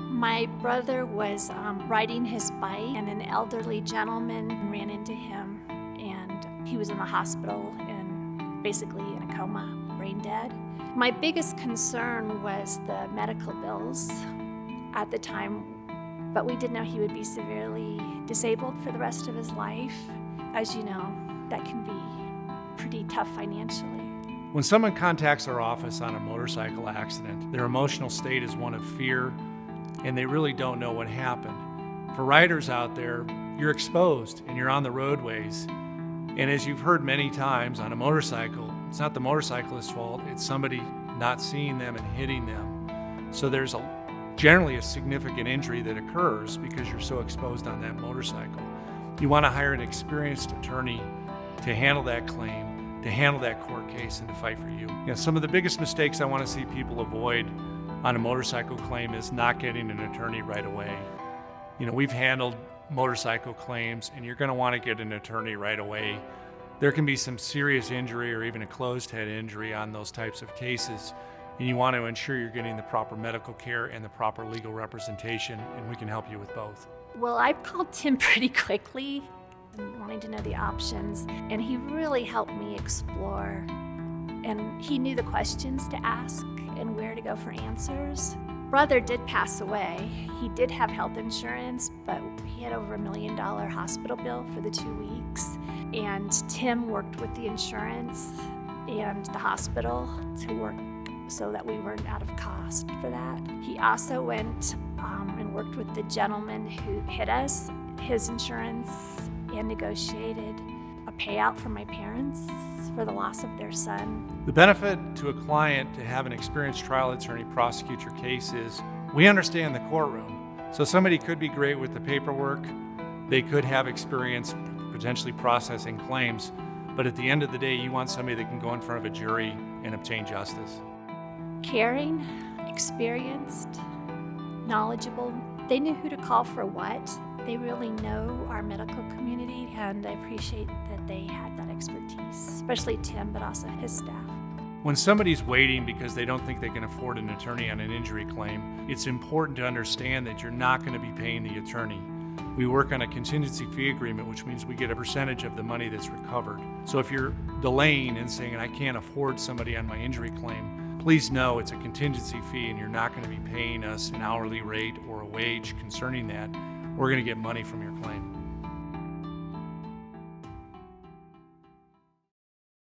My brother was riding his bike and an elderly gentleman ran into him, and he was in the hospital and basically in a coma, brain dead. My biggest concern was the medical bills at the time, but we did know he would be severely disabled for the rest of his life. As you know, that can be pretty tough financially. When someone contacts our office on a motorcycle accident, their emotional state is one of fear, and they really don't know what happened. For riders out there, you're exposed and you're on the roadways. And as you've heard many times on a motorcycle, it's not the motorcyclist's fault, it's somebody not seeing them and hitting them. So there's generally a significant injury that occurs because you're so exposed on that motorcycle. You want to hire an experienced attorney to handle that claim, to handle that court case, and to fight for you. Some of the biggest mistakes I want to see people avoid on a motorcycle claim is not getting an attorney right away. We've handled motorcycle claims, and you're going to want to get an attorney right away. There can be some serious injury or even a closed head injury on those types of cases, and you want to ensure you're getting the proper medical care and the proper legal representation, and we can help you with both. Well, I called Tim pretty quickly, wanting to know the options, and he really helped me explore, and he knew the questions to ask and where to go for answers. Brother did pass away. He did have health insurance, but he had over $1 million hospital bill for the 2 weeks. And Tim worked with the insurance and the hospital to work so that we weren't out of cost for that. He also went and worked with the gentleman who hit us, his insurance, and negotiated a payout for my parents for the loss of their son. The benefit to a client to have an experienced trial attorney prosecute your case is we understand the courtroom. So somebody could be great with the paperwork, they could have experience potentially processing claims, but at the end of the day, you want somebody that can go in front of a jury and obtain justice. Caring, experienced, knowledgeable. They knew who to call for what. They really know our medical community, and I appreciate that they had that expertise, especially Tim, but also his staff. When somebody's waiting because they don't think they can afford an attorney on an injury claim, it's important to understand that you're not going to be paying the attorney. We work on a contingency fee agreement, which means we get a percentage of the money that's recovered. So if you're delaying and saying, I can't afford somebody on my injury claim, please know it's a contingency fee and you're not going to be paying us an hourly rate or a wage concerning that. We're going to get money from your claim.